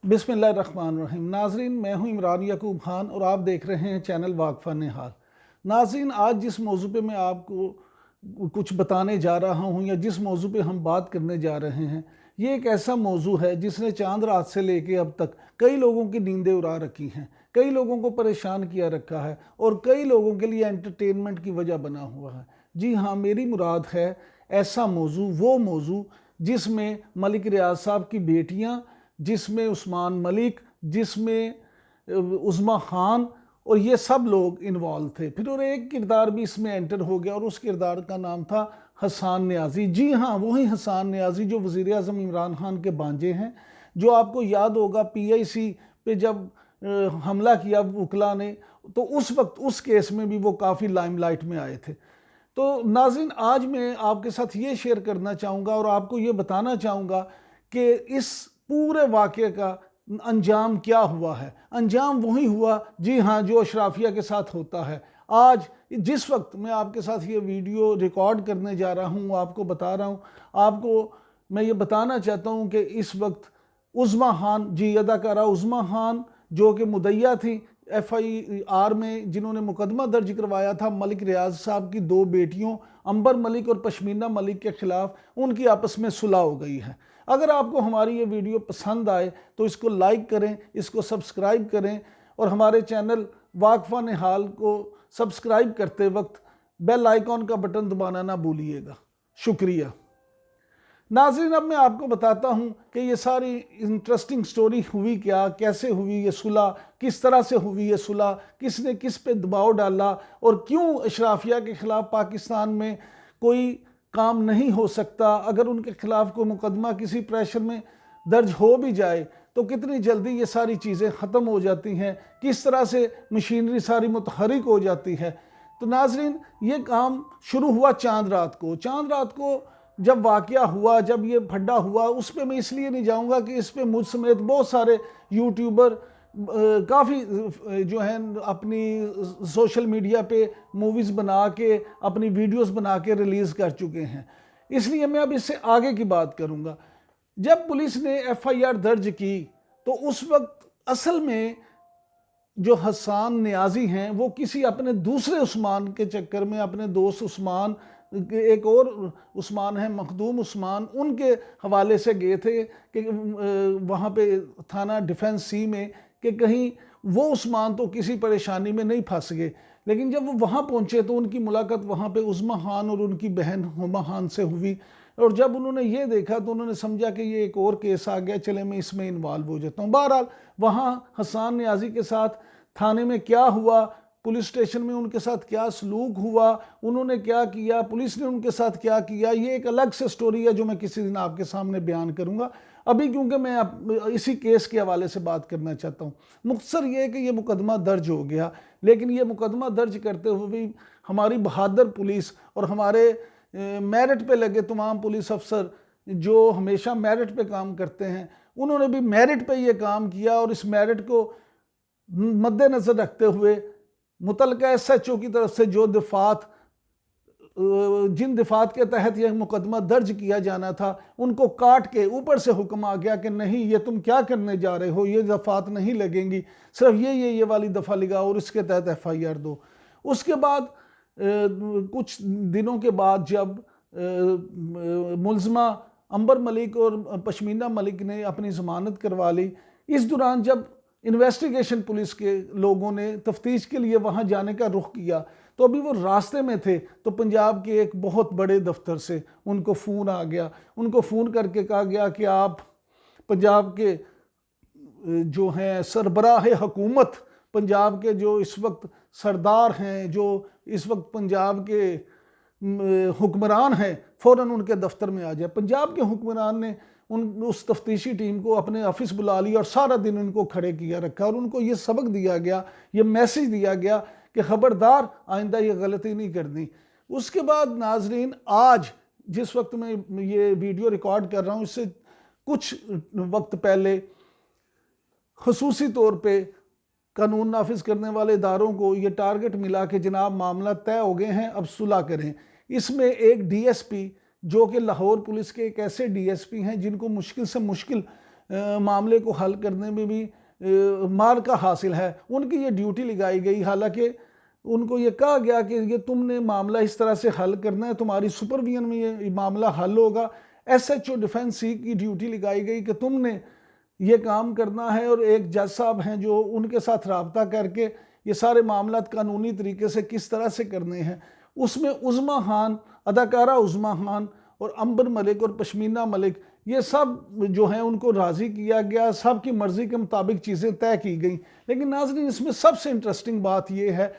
बिस्मिल्लाहिर्रहमानिर्रहीम। नाजरीन, मैं हूं इमरान याकूब खान और आप देख रहे हैं चैनल वाक़फ़ान हाल। नाजरीन, आज जिस मौजू पे मैं आपको कुछ बताने जा रहा हूं या जिस मौजू पे हम बात करने जा रहे हैं, ये एक ऐसा मौजू है जिसने चांद रात से लेके अब तक कई लोगों की नींदें उड़ा रखी हैं, कई लोगों को परेशान किया रखा है और कई लोगों के लिए एंटरटेनमेंट की वजह बना हुआ है। जी हाँ, मेरी मुराद है ऐसा मौजू, वो मौजू जिसमें मलिक रियाज साहब की बेटियाँ, जिसमें उस्मान मलिक, जिसमें उज़्मा खान और ये सब लोग इन्वॉल्व थे। फिर और एक किरदार भी इसमें एंटर हो गया और उस किरदार का नाम था हसन न्याजी। जी हाँ, वही हसन न्याजी जो वज़ीर आज़म इमरान खान के भांजे हैं, जो आपको याद होगा PIC पे जब हमला किया वकला ने, तो उस वक्त उस केस में भी वो काफ़ी लाइमलाइट में आए थे। तो नाज़रीन, आज मैं आपके साथ ये शेयर करना चाहूँगा और आपको ये बताना चाहूँगा कि इस पूरे वाक़े का अंजाम क्या हुआ है। अंजाम वही हुआ, जी हाँ, जो अशराफिया के साथ होता है। आज जिस वक्त मैं आपके साथ ये वीडियो रिकॉर्ड करने जा रहा हूँ, आपको बता रहा हूँ, आपको मैं ये बताना चाहता हूँ कि इस वक्त उज़्मा खान, जी अदाकारा उज़्मा खान, जो कि मुद्दईया थी FIR में, जिन्होंने मुकदमा दर्ज करवाया था मलिक रियाज साहब की दो बेटियों अंबर मलिक और पश्मीना मलिक के खिलाफ, उनकी आपस में सुलह हो गई है। अगर आपको हमारी ये वीडियो पसंद आए तो इसको लाइक करें, इसको सब्सक्राइब करें और हमारे चैनल वाक़फ़ान हाल को सब्सक्राइब करते वक्त बेल आइकॉन का बटन दबाना ना भूलिएगा। शुक्रिया। नाज़रीन, अब मैं आपको बताता हूँ कि ये सारी इंटरेस्टिंग स्टोरी हुई क्या, कैसे हुई ये सुलह, किस तरह से हुई ये सुलह, किसने किस पे दबाव डाला और क्यों अशराफिया के ख़िलाफ़ पाकिस्तान में कोई काम नहीं हो सकता। अगर उनके खिलाफ कोई मुकदमा किसी प्रेशर में दर्ज हो भी जाए तो कितनी जल्दी ये सारी चीज़ें ख़त्म हो जाती हैं, किस तरह से मशीनरी सारी मुतहरिक हो जाती है। तो नाजरीन, ये काम शुरू हुआ चांद रात को। चांद रात को जब वाक़या हुआ, जब ये फड्डा हुआ, उस पर मैं इसलिए नहीं जाऊँगा कि इस पर मुझ समेत बहुत सारे यूट्यूबर काफ़ी जो हैं अपनी सोशल मीडिया पे मूवीज़ बना के, अपनी वीडियोस बना के रिलीज़ कर चुके हैं, इसलिए मैं अब इससे आगे की बात करूँगा। जब पुलिस ने FIR दर्ज की तो उस वक्त असल में जो हसन न्याजी हैं वो किसी अपने दूसरे उस्मान के चक्कर में, अपने दोस्त उस्मान, एक और उस्मान है मखदूम उस्मान, उनके हवाले से गए थे कि वहाँ पे थाना डिफेंस C में कि कहीं वो उस्मान तो किसी परेशानी में नहीं फंस गए। लेकिन जब वो वहाँ पहुँचे तो उनकी मुलाकात वहाँ पे उज़्मा खान और उनकी बहन हुमा खान से हुई और जब उन्होंने ये देखा तो उन्होंने समझा कि ये एक और केस आ गया, चले मैं इसमें इन्वॉल्व हो जाता हूँ। बहरहाल वहाँ हसन न्याजी के साथ थाने में क्या हुआ, पुलिस स्टेशन में उनके साथ क्या सलूक हुआ, उन्होंने क्या किया, पुलिस ने उनके साथ क्या किया, ये एक अलग से स्टोरी है जो मैं किसी दिन आपके सामने बयान करूंगा। अभी क्योंकि मैं इसी केस के हवाले से बात करना चाहता हूँ। मुख्तसर ये है कि ये मुकदमा दर्ज हो गया, लेकिन ये मुकदमा दर्ज करते हुए भी हमारी बहादुर पुलिस और हमारे मेरिट पे लगे तमाम पुलिस अफसर जो हमेशा मेरिट पे काम करते हैं, उन्होंने भी मेरिट पे ये काम किया और इस मेरिट को मद्देनज़र रखते हुए मुतलका SHO की तरफ से जो दफात, जिन दफात के तहत यह मुकदमा दर्ज किया जाना था, उनको काट के ऊपर से हुक्म आ गया कि नहीं, ये तुम क्या करने जा रहे हो, ये दफात नहीं लगेंगी, सिर्फ ये वाली दफ़ा लगाओ और इसके तहत FIR दो। उसके बाद कुछ दिनों के बाद जब मुल्ज़मा अंबर मलिक और पश्मीना मलिक ने अपनी ज़मानत करवा ली, इस दौरान जब इन्वेस्टिगेशन पुलिस के लोगों ने तफ्तीश के लिए वहाँ जाने का रुख किया तो अभी वो रास्ते में थे तो पंजाब के एक बहुत बड़े दफ्तर से उनको फ़ोन आ गया। उनको फ़ोन करके कहा गया कि आप पंजाब के जो हैं सरबराह हुकूमत, पंजाब के जो इस वक्त सरदार हैं, जो इस वक्त पंजाब के हुक्मरान हैं, फ़ौरन उनके दफ्तर में आ जाए। पंजाब के हुक्मरान ने उस तफ्तीशी टीम को अपने ऑफिस बुला लिया और सारा दिन उनको खड़े किया रखा और उनको ये सबक दिया गया, ये मैसेज दिया गया कि खबरदार आइंदा ये गलती नहीं करनी। उसके बाद नाजरीन, आज जिस वक्त मैं ये वीडियो रिकॉर्ड कर रहा हूँ, इससे कुछ वक्त पहले खसूसी तौर पे कानून नाफिज करने वाले इदारों को ये टारगेट मिला कि जनाब मामला तय हो गए हैं, अब सुलह करें। इसमें एक DSP जो कि लाहौर पुलिस के एक ऐसे DSP हैं जिनको मुश्किल से मुश्किल मामले को हल करने में भी मार का हासिल है, उनकी ये ड्यूटी लगाई गई। हालांकि उनको ये कहा गया कि ये तुमने मामला इस तरह से हल करना है, तुम्हारी सुपरविजन में ये मामला हल होगा। SHO डिफेंस सी की ड्यूटी लगाई गई कि तुमने ये काम करना है, और एक जज साहब हैं जो उनके साथ रब्ता करके ये सारे मामला कानूनी तरीके से किस तरह से करने हैं। उसमें उज़्मा खान, अदाकारा उज़्मा खान और अंबर मलिक और पश्मीना मलिक, ये सब जो हैं उनको राज़ी किया गया, सब की मर्ज़ी के मुताबिक चीज़ें तय की गई। लेकिन नाज़रीन, इसमें सबसे इंटरेस्टिंग बात यह है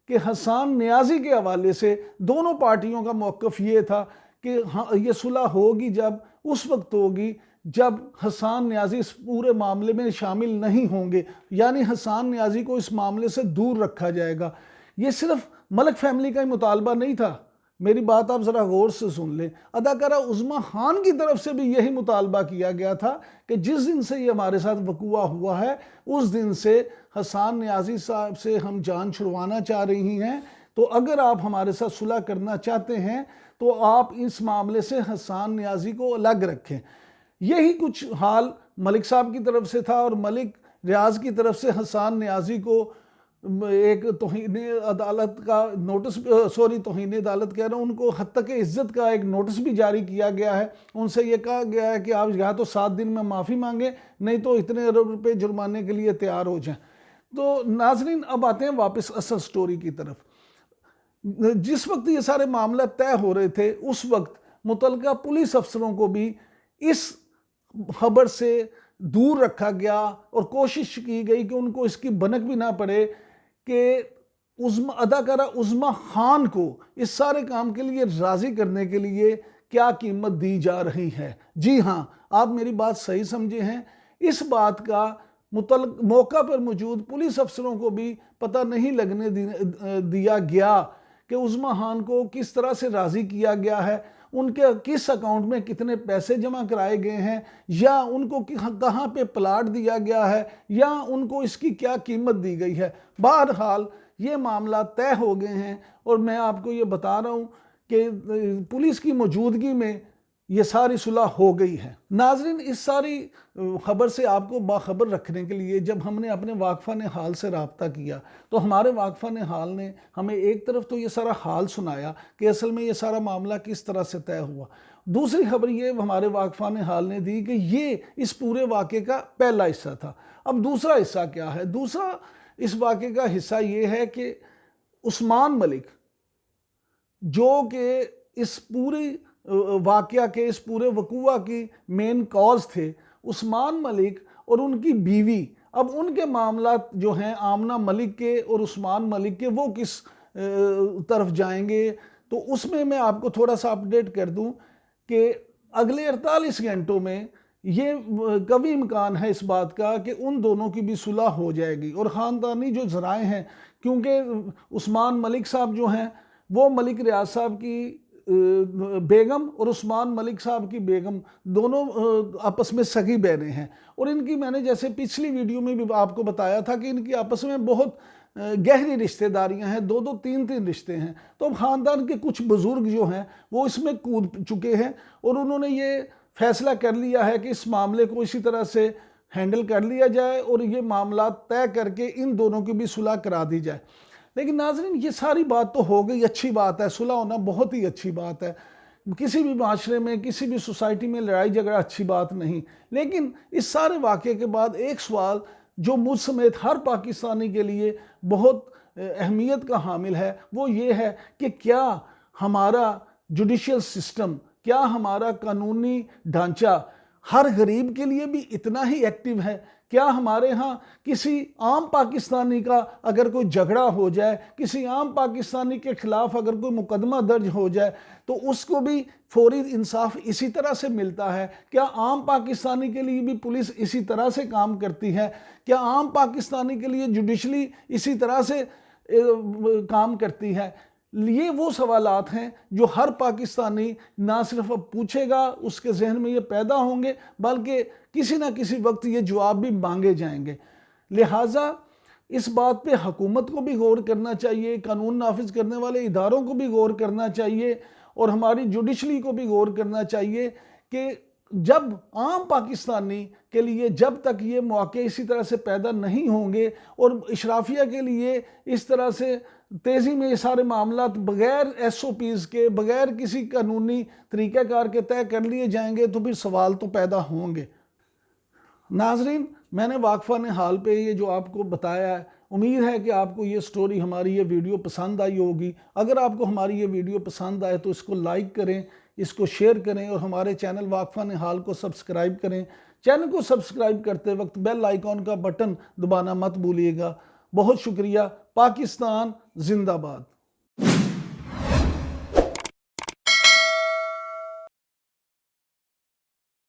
कि हसन नियाज़ी के हवाले से दोनों पार्टियों का मौक़िफ़ ये था कि हाँ, ये सुलह होगी जब, उस वक्त होगी जब हसन नियाज़ी इस पूरे मामले में शामिल नहीं होंगे, यानी हसन नियाज़ी को इस मामले से दूर रखा जाएगा। ये सिर्फ मलिक फैमिली का ही मुतालबा नहीं था, मेरी बात आप ज़रा गौर से सुन लें। अदाकारा उज़्मा खान की तरफ से भी यही मुतालबा किया गया था कि जिस दिन से ये हमारे साथ वक़ूआ हुआ है, उस दिन से हसन नियाज़ी साहब से हम जान छुड़वाना चाह रही हैं, तो अगर आप हमारे साथ सुलह करना चाहते हैं तो आप इस मामले से हसन नियाज़ी को अलग रखें। यही कुछ हाल मलिक साहब की तरफ से था, और मलिक रियाज की तरफ से हसन नियाज़ी को एक तौहीन अदालत का नोटिस, तौहीन अदालत कह रहा हूँ, उनको हत्तक इज़्ज़त का एक नोटिस भी जारी किया गया है। उनसे ये कहा गया है कि आप या तो 7 दिन में माफ़ी मांगें, नहीं तो इतने अरब रुपये जुर्माने के लिए तैयार हो जाएं। तो नाजरीन, अब आते हैं वापस असल स्टोरी की तरफ। जिस वक्त ये सारे मामला तय हो रहे थे, उस वक्त मुतलका पुलिस अफसरों को भी इस खबर से दूर रखा गया और कोशिश की गई कि उनको इसकी भनक भी ना पड़े कि अदाकारा उज़्मा खान को इस सारे काम के लिए राज़ी करने के लिए क्या कीमत दी जा रही है। जी हाँ, आप मेरी बात सही समझे हैं। इस बात का मौका पर मौजूद पुलिस अफसरों को भी पता नहीं लगने दिया गया कि उज़्मा खान को किस तरह से राज़ी किया गया है, उनके किस अकाउंट में कितने पैसे जमा कराए गए हैं, या उनको कहाँ पे प्लाट दिया गया है, या उनको इसकी क्या कीमत दी गई है। बहरहाल ये मामला तय हो गए हैं, और मैं आपको ये बता रहा हूँ कि पुलिस की मौजूदगी में ये सारी सुलह हो गई है। नाजरीन, इस सारी खबर से आपको बाखबर रखने के लिए जब हमने अपने वाकफ़ान हाल से रब्ता किया, तो हमारे वाकफ़ान हाल ने हमें एक तरफ तो ये सारा हाल सुनाया कि असल में ये सारा मामला किस तरह से तय हुआ। दूसरी खबर ये हमारे वाकफ़ान हाल ने दी कि ये इस पूरे वाक़े का पहला हिस्सा था। अब दूसरा हिस्सा क्या है? दूसरा इस वाक़े का हिस्सा ये है कि उस्मान मलिक, जो कि इस पूरी वाक़या के, इस पूरे वक़ूआ की मेन कॉज थे, उस्मान मलिक और उनकी बीवी, अब उनके मामला जो हैं आमना मलिक के और उस्मान मलिक के, वो किस तरफ जाएंगे, तो उसमें मैं आपको थोड़ा सा अपडेट कर दूं कि अगले 48 घंटों में ये कभी इम्कान है इस बात का कि उन दोनों की भी सुलह हो जाएगी। और ख़ानदानी जो ज़राए हैं, क्योंकि उस्मान मलिक साहब जो हैं वो मलिक रियाज साहब की बेगम और उस्मान मलिक साहब की बेगम दोनों आपस में सगी बहनें हैं, और इनकी मैंने जैसे पिछली वीडियो में भी आपको बताया था कि इनकी आपस में बहुत गहरी रिश्तेदारियां हैं, 2-2, 3-3 रिश्ते हैं। तो अब ख़ानदान के कुछ बुज़ुर्ग जो हैं वो इसमें कूद चुके हैं, और उन्होंने ये फैसला कर लिया है कि इस मामले को इसी तरह से हैंडल कर लिया जाए और ये मामला तय करके इन दोनों की भी सुलह करा दी जाए। लेकिन नाज़रीन, ये सारी बात तो हो गई, अच्छी बात है, सुलह होना बहुत ही अच्छी बात है। किसी भी माशरे में, किसी भी सोसाइटी में लड़ाई झगड़ा अच्छी बात नहीं। लेकिन इस सारे वाक़े के बाद एक सवाल जो मुझ समेत हर पाकिस्तानी के लिए बहुत अहमियत का हामिल है, वो ये है कि क्या हमारा जुडिशल सिस्टम, क्या हमारा कानूनी ढांचा हर गरीब के लिए भी इतना ही एक्टिव है? क्या हमारे यहाँ किसी आम पाकिस्तानी का अगर कोई झगड़ा हो जाए, किसी आम पाकिस्तानी के ख़िलाफ़ अगर कोई मुकदमा दर्ज हो जाए, तो उसको भी फौरी इंसाफ इसी तरह से मिलता है? क्या आम पाकिस्तानी के लिए भी पुलिस इसी तरह से काम करती है? क्या आम पाकिस्तानी के लिए जुडिशली इसी तरह से काम करती है? ये वो सवालात हैं जो हर पाकिस्तानी ना सिर्फ अब पूछेगा, उसके जहन में ये पैदा होंगे, बल्कि किसी ना किसी वक्त ये जवाब भी मांगे जाएंगे। लिहाजा इस बात पे हुकूमत को भी गौर करना चाहिए, कानून नाफिज करने वाले इदारों को भी गौर करना चाहिए, और हमारी जुडिशली को भी गौर करना चाहिए कि जब आम पाकिस्तानी के लिए जब तक ये मौके इसी तरह से पैदा नहीं होंगे और इशराफिया के लिए इस तरह से तेज़ी में ये सारे मामला बग़ैर SOPs के, बग़ैर किसी कानूनी तरीक़ाकार के तय कर लिए जाएंगे तो फिर सवाल तो पैदा होंगे। नाजरीन, मैंने वाकफ़ा हाल पे ये जो आपको बताया है, उम्मीद है कि आपको ये स्टोरी, हमारी ये वीडियो पसंद आई होगी। अगर आपको हमारी ये वीडियो पसंद आए तो इसको लाइक करें, इसको शेयर करें और हमारे चैनल वाकफ़ा हाल को सब्सक्राइब करें। चैनल को सब्सक्राइब करते वक्त बेल आइकॉन का बटन दबाना मत भूलिएगा। बहुत शुक्रिया। पाकिस्तान जिंदाबाद।